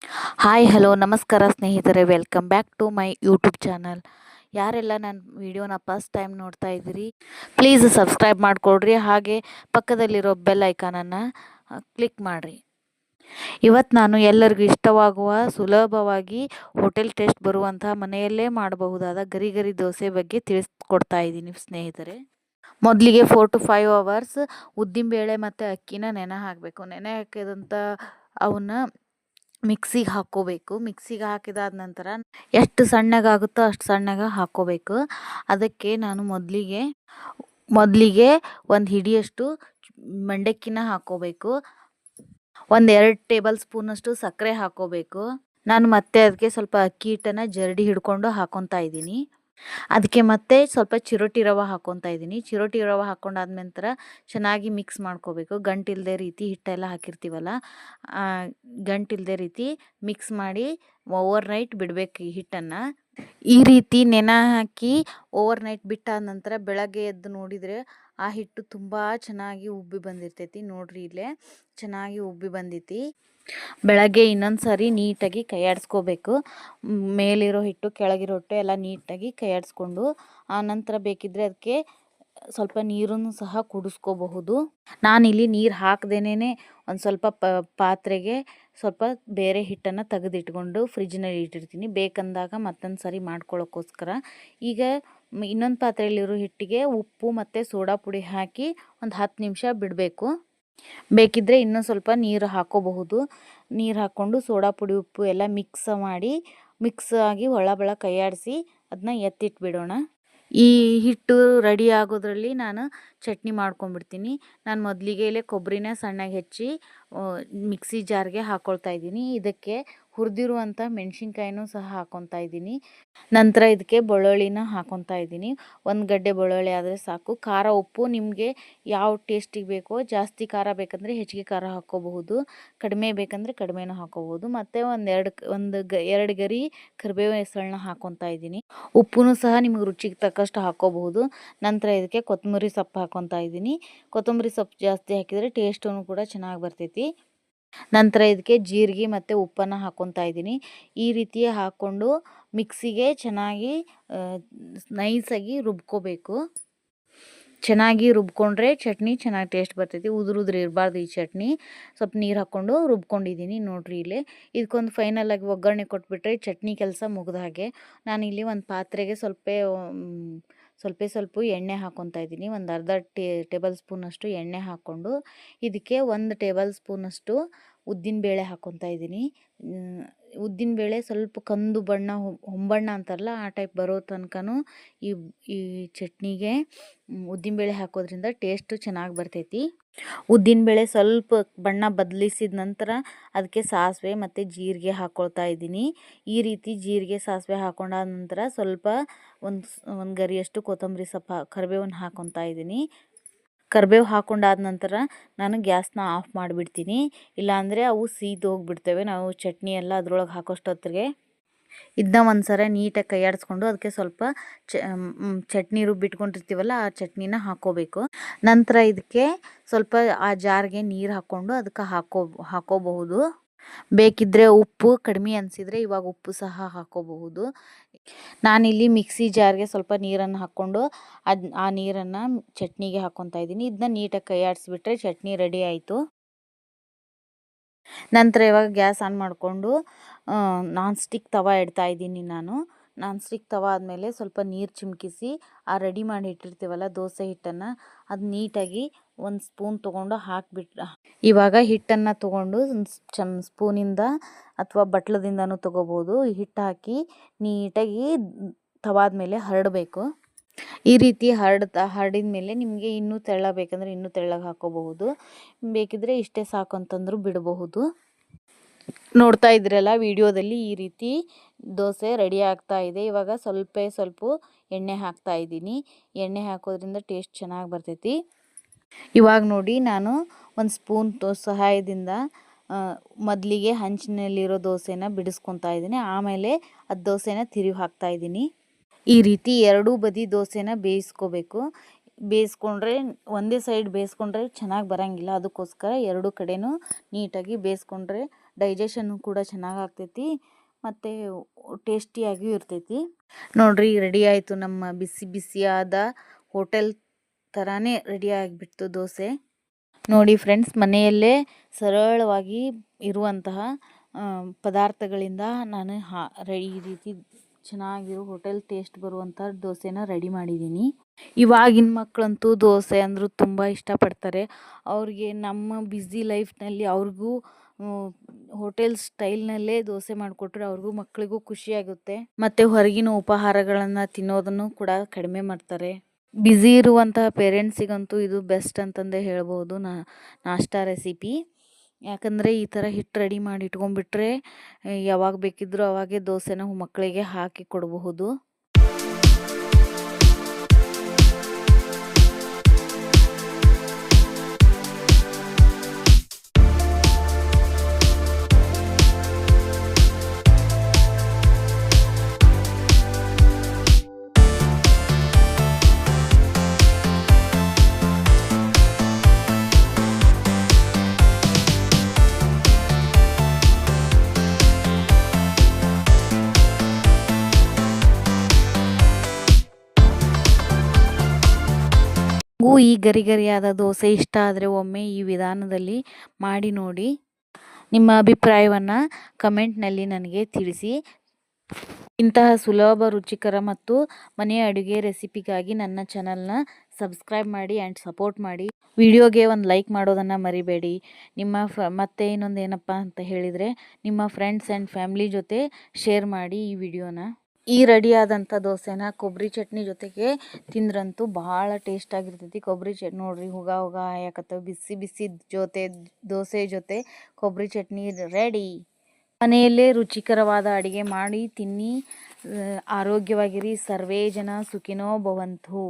Hi hello ನಮಸ್ಕಾರ ಸ್ನೇಹಿತರೆ, welcome back to my YouTube channel. ಯಾರೆಲ್ಲ ನನ್ನ ವಿಡಿಯೋನ ಫಸ್ಟ್ ಟೈಮ್ ನೋಡ್ತಾ ಇದ್ದೀರಿ, ಪ್ಲೀಸ್ ಸಬ್ಸ್ಕ್ರೈಬ್ ಮಾಡಿಕೊಡ್ರಿ. ಹಾಗೆ ಪಕ್ಕದಲ್ಲಿರೋ ಬೆಲ್ ಐಕಾನನ್ನು ಕ್ಲಿಕ್ ಮಾಡಿರಿ. ಇವತ್ತು ನಾನು ಎಲ್ಲರಿಗೂ ಇಷ್ಟವಾಗುವ ಸುಲಭವಾಗಿ ಹೋಟೆಲ್ ಟೇಸ್ಟ್ ಬರುವಂತಹ ಮನೆಯಲ್ಲೇ ಮಾಡಬಹುದಾದ ಗರಿ ಗರಿ ದೋಸೆ ಬಗ್ಗೆ ತಿಳಿಸ್ಕೊಡ್ತಾ ಇದ್ದೀನಿ ಸ್ನೇಹಿತರೆ. ಮೊದಲಿಗೆ 4 to 5 ಅವರ್ಸ್ ಉದ್ದಿನಬೇಳೆ ಮತ್ತು ಅಕ್ಕಿನ ನೆನೆ ಹಾಕಬೇಕು. ನೆನೆ ಹಾಕಿದಂಥ ಅವನ್ನ ಮಿಕ್ಸಿಗೆ ಹಾಕ್ಕೋಬೇಕು. ಮಿಕ್ಸಿಗೆ ಹಾಕಿದಾದ ನಂತರ ಎಷ್ಟು ಸಣ್ಣಗಾಗುತ್ತೋ ಅಷ್ಟು ಸಣ್ಣಗೆ ಹಾಕ್ಕೋಬೇಕು. ಅದಕ್ಕೆ ನಾನು ಮೊದಲಿಗೆ ಒಂದು ಹಿಡಿಯಷ್ಟು ಮಂಡಕ್ಕಿನ ಹಾಕ್ಕೋಬೇಕು. ಒಂದು 2 ಟೇಬಲ್ ಸ್ಪೂನಷ್ಟು ಸಕ್ಕರೆ ಹಾಕ್ಕೋಬೇಕು. ನಾನು ಮತ್ತೆ ಅದಕ್ಕೆ ಸ್ವಲ್ಪ ಅಕ್ಕಿ ಹಿಟ್ಟನ್ನು ಜರಡಿ ಹಿಡ್ಕೊಂಡು ಹಾಕ್ಕೊತಾ ಇದ್ದೀನಿ. ಅದಕ್ಕೆ ಮತ್ತೆ ಸ್ವಲ್ಪ ಚಿರೋಟಿ ರವೆ ಹಾಕ್ಕೊತಾ ಇದ್ದೀನಿ. ಚಿರೋಟಿ ರವೆ ಹಾಕ್ಕೊಂಡಾದ ನಂತರ ಚೆನ್ನಾಗಿ ಮಿಕ್ಸ್ ಮಾಡ್ಕೋಬೇಕು. ಗಂಟಿಲ್ಲದೆ ರೀತಿ ಹಿಟ್ಟೆಲ್ಲ ಹಾಕಿರ್ತೀವಲ್ಲ, ಗಂಟಿಲ್ಲದೆ ರೀತಿ ಮಿಕ್ಸ್ ಮಾಡಿ ಓವರ್ ನೈಟ್ ಬಿಡಬೇಕು ಈ ಹಿಟ್ಟನ್ನು. ಈ ರೀತಿ ನೆನೆ ಹಾಕಿ ಓವರ್ ನೈಟ್ ಬಿಟ್ಟಾದ ನಂತರ ಬೆಳಗ್ಗೆ ಎದ್ದು ನೋಡಿದರೆ ಆ ಹಿಟ್ಟು ತುಂಬ ಚೆನ್ನಾಗಿ ಉಬ್ಬಿ ಬಂದಿರ್ತೈತಿ. ನೋಡ್ರಿ, ಇಲ್ಲೇ ಚೆನ್ನಾಗಿ ಉಬ್ಬಿ ಬಂದೈತಿ. ಬೆಳಗ್ಗೆ ಇನ್ನೊಂದು ಸಾರಿ ನೀಟಾಗಿ ಕೈಯಾಡಿಸ್ಕೋಬೇಕು. ಮೇಲಿರೋ ಹಿಟ್ಟು ಕೆಳಗಿರೋ ಹಿಟ್ಟು ಎಲ್ಲ ನೀಟಾಗಿ ಕೈಯಾಡಿಸ್ಕೊಂಡು ಆನಂತರ ಬೇಕಿದ್ದರೆ ಅದಕ್ಕೆ ಸ್ವಲ್ಪ ನೀರನ್ನು ಸಹ ಕುಡಿಸ್ಕೋಬಹುದು. ನಾನಿಲ್ಲಿ ನೀರು ಹಾಕ್ದೇನೆ ಒಂದು ಸ್ವಲ್ಪ ಪಾತ್ರೆಗೆ ಸ್ವಲ್ಪ ಬೇರೆ ಹಿಟ್ಟನ್ನು ತೆಗೆದಿಟ್ಕೊಂಡು ಫ್ರಿಜ್ನಲ್ಲಿ ಇಟ್ಟಿರ್ತೀನಿ. ಬೇಕಂದಾಗ ಮತ್ತೊಂದು ಸಾರಿ ಮಾಡ್ಕೊಳ್ಳೋಕ್ಕೋಸ್ಕರ. ಈಗ ಇನ್ನೊಂದು ಪಾತ್ರೆಯಲ್ಲಿರೋ ಹಿಟ್ಟಿಗೆ ಉಪ್ಪು ಮತ್ತು ಸೋಡಾ ಪುಡಿ ಹಾಕಿ ಒಂದು 10 ನಿಮಿಷ ಬಿಡಬೇಕು. ಬೇಕಿದ್ದರೆ ಇನ್ನೂ ಸ್ವಲ್ಪ ನೀರು ಹಾಕ್ಕೋಬಹುದು. ನೀರು ಹಾಕ್ಕೊಂಡು ಸೋಡಾ ಪುಡಿ ಉಪ್ಪು ಎಲ್ಲ ಮಿಕ್ಸ್ ಆಗಿ ಒಳ ಕೈಯಾಡಿಸಿ ಅದನ್ನ ಎತ್ತಿಟ್ಬಿಡೋಣ. ಈ ಹಿಟ್ಟು ರೆಡಿ ಆಗೋದ್ರಲ್ಲಿ ನಾನು ಚಟ್ನಿ ಮಾಡ್ಕೊಂಡ್ಬಿಡ್ತೀನಿ. ನಾನು ಮೊದಲಿಗೆ ಇಲ್ಲೇ ಕೊಬ್ಬರಿನ ಸಣ್ಣಗೆ ಹೆಚ್ಚಿ ಮಿಕ್ಸಿ ಜಾರ್ಗೆ ಹಾಕ್ಕೊಳ್ತಾ ಇದ್ದೀನಿ. ಇದಕ್ಕೆ ಹುರಿದಿರುವಂಥ ಮೆಣಸಿನ್ಕಾಯಿನೂ ಸಹ ಹಾಕ್ಕೊತಾ ಇದ್ದೀನಿ. ನಂತರ ಇದಕ್ಕೆ ಬೆಳ್ಳುಳ್ಳಿನ ಹಾಕ್ಕೊತಾ ಇದ್ದೀನಿ. 1 ಗಡ್ಡೆ ಬೆಳ್ಳುಳ್ಳಿ ಆದರೆ ಸಾಕು. ಖಾರ ಉಪ್ಪು ನಿಮಗೆ ಯಾವ ಟೇಸ್ಟಿಗೆ ಬೇಕೋ, ಜಾಸ್ತಿ ಖಾರ ಬೇಕಂದರೆ ಹೆಚ್ಚಿಗೆ ಖಾರ ಹಾಕ್ಕೋಬಹುದು, ಕಡಿಮೆ ಬೇಕಂದರೆ ಕಡಿಮೆನೂ ಹಾಕ್ಕೋಬಹುದು. ಮತ್ತು ಎರಡು ಗರಿ ಕರಿಬೇವು ಹೆಸಳನ್ನ ಹಾಕ್ಕೊತಾ ಇದ್ದೀನಿ. ಉಪ್ಪು ಸಹ ನಿಮಗೆ ರುಚಿಗೆ ತಕ್ಕಷ್ಟು ಹಾಕ್ಕೋಬಹುದು. ನಂತರ ಇದಕ್ಕೆ ಕೊತ್ತಂಬರಿ ಸೊಪ್ಪು ಹಾಕ್ಕೊತಾ ಇದ್ದೀನಿ. ಕೊತ್ತಂಬರಿ ಸೊಪ್ಪು ಜಾಸ್ತಿ ಹಾಕಿದರೆ ಟೇಸ್ಟೂ ಕೂಡ ಚೆನ್ನಾಗಿ ಬರ್ತೈತಿ. ನಂತರ ಇದಕ್ಕೆ ಜೀರಿಗೆ ಮತ್ತು ಉಪ್ಪನ್ನು ಹಾಕ್ಕೊತಾ ಇದ್ದೀನಿ. ಈ ರೀತಿ ಹಾಕ್ಕೊಂಡು ಮಿಕ್ಸಿಗೆ ಚೆನ್ನಾಗಿ ನೈಸಾಗಿ ರುಬ್ಕೋಬೇಕು. ಚೆನ್ನಾಗಿ ರುಬ್ಕೊಂಡ್ರೆ ಚಟ್ನಿ ಚೆನ್ನಾಗಿ ಟೇಸ್ಟ್ ಬರ್ತೈತಿ. ಉದುರು ಇರಬಾರ್ದು ಈ ಚಟ್ನಿ. ಸ್ವಲ್ಪ ನೀರು ಹಾಕ್ಕೊಂಡು ರುಬ್ಕೊಂಡಿದ್ದೀನಿ. ನೋಡಿರಿ, ಇಲ್ಲೇ ಇದಕ್ಕೊಂದು ಫೈನಲಾಗಿ ಒಗ್ಗರಣೆ ಕೊಟ್ಬಿಟ್ರೆ ಚಟ್ನಿ ಕೆಲಸ ಮುಗಿದ ಹಾಗೆ. ನಾನಿಲ್ಲಿ ಒಂದು ಪಾತ್ರೆಗೆ ಸ್ವಲ್ಪ ಎಣ್ಣೆ ಹಾಕ್ಕೊತಾ ಇದ್ದೀನಿ. ಒಂದು ಅರ್ಧ ಟೇಬಲ್ ಸ್ಪೂನಷ್ಟು ಎಣ್ಣೆ ಹಾಕ್ಕೊಂಡು ಇದಕ್ಕೆ 1 ಟೇಬಲ್ ಸ್ಪೂನಷ್ಟು ಉದ್ದಿನಬೇಳೆ ಹಾಕ್ಕೊತಾ ಇದ್ದೀನಿ. ಉದ್ದಿನಬೇಳೆ ಸ್ವಲ್ಪ ಕಂದು ಬಣ್ಣ, ಹೊಂಬಣ್ಣ ಅಂತಾರಲ್ಲ ಆ ಟೈಪ್ ಬರೋ ತನಕನೂ ಈ ಚಟ್ನಿಗೆ ಉದ್ದಿನಬೇಳೆ ಹಾಕೋದ್ರಿಂದ ಟೇಸ್ಟು ಚೆನ್ನಾಗಿ ಬರ್ತೈತಿ. ಉದ್ದಿನಬೇಳೆ ಸ್ವಲ್ಪ ಬಣ್ಣ ಬದಲಿಸಿದ ನಂತರ ಅದಕ್ಕೆ ಸಾಸಿವೆ ಮತ್ತು ಜೀರಿಗೆ ಹಾಕ್ಕೊಳ್ತಾ ಇದ್ದೀನಿ. ಈ ರೀತಿ ಜೀರಿಗೆ ಸಾಸಿವೆ ಹಾಕ್ಕೊಂಡಾದ ನಂತರ ಸ್ವಲ್ಪ ಒಂದು ಗರಿಯಷ್ಟು ಕೊತ್ತಂಬರಿ ಸೊಪ್ಪು ಕರಿಬೇವನ್ನು ಹಾಕ್ಕೊತಾ ಇದ್ದೀನಿ. ಕರಿಬೇವು ಹಾಕ್ಕೊಂಡಾದ ನಂತರ ನಾನು ಗ್ಯಾಸ್ನ ಆಫ್ ಮಾಡಿಬಿಡ್ತೀನಿ. ಇಲ್ಲಾಂದರೆ ಅವು ಹೋಗ್ಬಿಡ್ತವೆ ನಾವು ಚಟ್ನಿ ಎಲ್ಲ ಅದ್ರೊಳಗೆ ಹಾಕೋಷ್ಟೊತ್ತಿಗೆ. ಇದನ್ನ ಒಂದು ಸಲ ನೀಟಾಗಿ ಕೈಯಾಡಿಸ್ಕೊಂಡು ಅದಕ್ಕೆ ಸ್ವಲ್ಪ ಚಟ್ನಿ ರುಬ್ಬಿಟ್ಕೊಂಡಿರ್ತೀವಲ್ಲ ಆ ಚಟ್ನಿನ ಹಾಕ್ಕೋಬೇಕು. ನಂತರ ಇದಕ್ಕೆ ಸ್ವಲ್ಪ ಆ ಜಾರ್ಗೆ ನೀರು ಹಾಕ್ಕೊಂಡು ಅದಕ್ಕೆ ಹಾಕ್ಕೋಬಹುದು. ಬೇಕಿದ್ದರೆ ಉಪ್ಪು ಕಡಿಮೆ ಅನಿಸಿದರೆ ಇವಾಗ ಉಪ್ಪು ಸಹ ಹಾಕ್ಕೋಬಹುದು. ನಾನಿಲ್ಲಿ ಮಿಕ್ಸಿ ಜಾರ್ಗೆ ಸ್ವಲ್ಪ ನೀರನ್ನು ಹಾಕ್ಕೊಂಡು ಆ ನೀರನ್ನು ಚಟ್ನಿಗೆ ಹಾಕ್ಕೊತಾ ಇದ್ದೀನಿ. ಇದನ್ನ ನೀಟಾಗಿ ಕೈಯಾಡಿಸ್ಬಿಟ್ರೆ ಚಟ್ನಿ ರೆಡಿ ಆಯಿತು. ನಂತರ ಇವಾಗ ಗ್ಯಾಸ್ ಆನ್ ಮಾಡಿಕೊಂಡು ನಾನ್ ಸ್ಟಿಕ್ ತವ ಇಡ್ತಾ ಇದ್ದೀನಿ ನಾನು. ನಾನ್ ಸ್ಟಿಕ್ ತವ ಆದಮೇಲೆ ಸ್ವಲ್ಪ ನೀರು ಚಿಮುಕಿಸಿ ಆ ರೆಡಿ ಮಾಡಿ ಇಟ್ಟಿರ್ತೀವಲ್ಲ ದೋಸೆ ಹಿಟ್ಟನ್ನು ಅದು ನೀಟಾಗಿ 1 ಸ್ಪೂನ್ ತೊಗೊಂಡು ಹಾಕಿಬಿಟ್ಟು, ಇವಾಗ ಹಿಟ್ಟನ್ನು ತೊಗೊಂಡು ಸ್ಪೂನಿಂದ ಅಥವಾ ಬಟ್ಲದಿಂದನೂ ತೊಗೋಬೋದು, ಹಿಟ್ಟು ಹಾಕಿ ನೀಟಾಗಿ ತವಾದ ಮೇಲೆ ಹರಡಬೇಕು. ಈ ರೀತಿ ಹರಡಿದ ಮೇಲೆ ನಿಮಗೆ ಇನ್ನೂ ತೆಳ್ಳಗೆ ಬೇಕಂದರೆ ಇನ್ನೂ ತೆಳ್ಳಗೆ ಹಾಕ್ಕೋಬಹುದು. ಬೇಕಿದ್ದರೆ ಇಷ್ಟೇ ಸಾಕು ಅಂತಂದರೂ ಬಿಡಬಹುದು. ನೋಡ್ತಾ ಇದ್ರಲ್ಲ ವಿಡಿಯೋದಲ್ಲಿ ಈ ರೀತಿ ದೋಸೆ ರೆಡಿ ಆಗ್ತಾ ಇದೆ. ಇವಾಗ ಸ್ವಲ್ಪ ಎಣ್ಣೆ ಹಾಕ್ತಾ ಇದ್ದೀನಿ. ಎಣ್ಣೆ ಹಾಕೋದ್ರಿಂದ ಟೇಸ್ಟ್ ಚೆನ್ನಾಗಿ ಬರ್ತೈತಿ. ಇವಾಗ ನೋಡಿ, ನಾನು 1 ಸ್ಪೂನ್ ಸಹಾಯದಿಂದ ಮೊದಲಿಗೆ ಹಂಚಿನಲ್ಲಿರೋ ದೋಸೆನ ಬಿಡಿಸ್ಕೊತಾ ಇದ್ದೀನಿ. ಆಮೇಲೆ ಅದು ದೋಸೆನ ತಿರುವಿ ಹಾಕ್ತಾ ಇದ್ದೀನಿ. ಈ ರೀತಿ ಎರಡೂ ಬದಿ ದೋಸೆನ ಬೇಯಿಸ್ಕೋಬೇಕು. ಬೇಯಿಸ್ಕೊಂಡ್ರೆ ಒಂದೇ ಸೈಡ್ ಬೇಯಿಸ್ಕೊಂಡ್ರೆ ಚೆನ್ನಾಗಿ ಬರೋಂಗಿಲ್ಲ. ಅದಕ್ಕೋಸ್ಕರ ಎರಡೂ ಕಡೆನೂ ನೀಟಾಗಿ ಬೇಯಿಸ್ಕೊಂಡ್ರೆ ಡೈಜೆಷನ್ನು ಕೂಡ ಚೆನ್ನಾಗಿ ಆಗ್ತೈತಿ ಮತ್ತು ಟೇಸ್ಟಿಯಾಗಿಯೂ ಇರ್ತೈತಿ. ನೋಡ್ರಿ ರೆಡಿ ಆಯಿತು ನಮ್ಮ ಬಿಸಿ ಬಿಸಿಯಾದ ಹೋಟೆಲ್ ಥರಾನೇ ರೆಡಿ ಆಗಿಬಿಡ್ತು ದೋಸೆ. ನೋಡಿ ಫ್ರೆಂಡ್ಸ್, ಮನೆಯಲ್ಲೇ ಸರಳವಾಗಿ ಇರುವಂತಹ ಪದಾರ್ಥಗಳಿಂದ ನಾನು ಈ ರೀತಿ ಚೆನ್ನಾಗಿರೋ ಹೋಟೆಲ್ ಟೇಸ್ಟ್ ಬರುವಂಥ ದೋಸೆನ ರೆಡಿ ಮಾಡಿದ್ದೀನಿ. ಇವಾಗಿನ ಮಕ್ಕಳಂತೂ ದೋಸೆ ಅಂದರೂ ತುಂಬ ಇಷ್ಟಪಡ್ತಾರೆ. ಅವ್ರಿಗೆ ನಮ್ಮ ಬ್ಯುಸಿ ಲೈಫ್ನಲ್ಲಿ ಅವ್ರಿಗೂ ಹೋಟೆಲ್ ಸ್ಟೈಲ್ನಲ್ಲೇ ದೋಸೆ ಮಾಡಿಕೊಟ್ರೆ ಅವ್ರಿಗೂ ಮಕ್ಕಳಿಗೂ ಖುಷಿಯಾಗುತ್ತೆ. ಮತ್ತು ಹೊರಗಿನ ಉಪಹಾರಗಳನ್ನು ತಿನ್ನೋದನ್ನು ಕೂಡ ಕಡಿಮೆ ಮಾಡ್ತಾರೆ. ಬ್ಯುಸಿ ಇರುವಂತಹ ಪೇರೆಂಟ್ಸಿಗಂತೂ ಇದು ಬೆಸ್ಟ್ ಅಂತಂದೇ ಹೇಳ್ಬೋದು ನಾಷ್ಟಾ ರೆಸಿಪಿ. ಯಾಕಂದರೆ ಈ ಥರ ಹಿಟ್ಟು ರೆಡಿ ಮಾಡಿ ಇಟ್ಕೊಂಡ್ಬಿಟ್ರೆ ಯಾವಾಗ ಬೇಕಿದ್ರೂ ಅವಾಗೆ ದೋಸೆನ ಮಕ್ಕಳಿಗೆ ಹಾಕಿ ಕೊಡಬಹುದು. ಈ ಗರಿಗರಿಯಾದ ದೋಸೆ ಇಷ್ಟ ಆದರೆ ಒಮ್ಮೆ ಈ ವಿಧಾನದಲ್ಲಿ ಮಾಡಿ ನೋಡಿ. ನಿಮ್ಮ ಅಭಿಪ್ರಾಯವನ್ನು ಕಮೆಂಟ್ನಲ್ಲಿ ನನಗೆ ತಿಳಿಸಿ. ಇಂತಹ ಸುಲಭ, ರುಚಿಕರ ಮತ್ತು ಮನೆಯ ಅಡುಗೆ ರೆಸಿಪಿಗಾಗಿ ನನ್ನ ಚಾನಲ್ನ ಸಬ್ಸ್ಕ್ರೈಬ್ ಮಾಡಿ ಆ್ಯಂಡ್ ಸಪೋರ್ಟ್ ಮಾಡಿ. ವಿಡಿಯೋಗೆ ಒಂದು ಲೈಕ್ ಮಾಡೋದನ್ನು ಮರಿಬೇಡಿ. ಮತ್ತೆ ಇನ್ನೊಂದು ಏನಪ್ಪ ಅಂತ ಹೇಳಿದರೆ, ನಿಮ್ಮ ಫ್ರೆಂಡ್ಸ್ ಆ್ಯಂಡ್ ಫ್ಯಾಮಿಲಿ ಜೊತೆ ಶೇರ್ ಮಾಡಿ ಈ ವಿಡಿಯೋನ. ಈ ರೆಡಿಯಾದಂಥ ದೋಸೆನ ಕೊಬ್ಬರಿ ಚಟ್ನಿ ಜೊತೆಗೆ ತಿಂದ್ರಂತೂ ಭಾಳ ಟೇಸ್ಟಾಗಿರ್ತೈತಿ. ಕೊಬ್ಬರಿ ಚಟ್ನಿ ನೋಡಿರಿ, ಹುಗ ಯಾಕತ್ತವ. ಬಿಸಿ ಬಿಸಿ ದೋಸೆ ಜೊತೆ ಕೊಬ್ಬರಿ ಚಟ್ನಿ ರೆಡಿ. ಮನೆಯಲ್ಲೇ ರುಚಿಕರವಾದ ಅಡುಗೆ ಮಾಡಿ ತಿನ್ನಿ, ಆರೋಗ್ಯವಾಗಿರಿ. ಸರ್ವೇ ಜನ ಸುಖಿನೋ ಭವಂತು.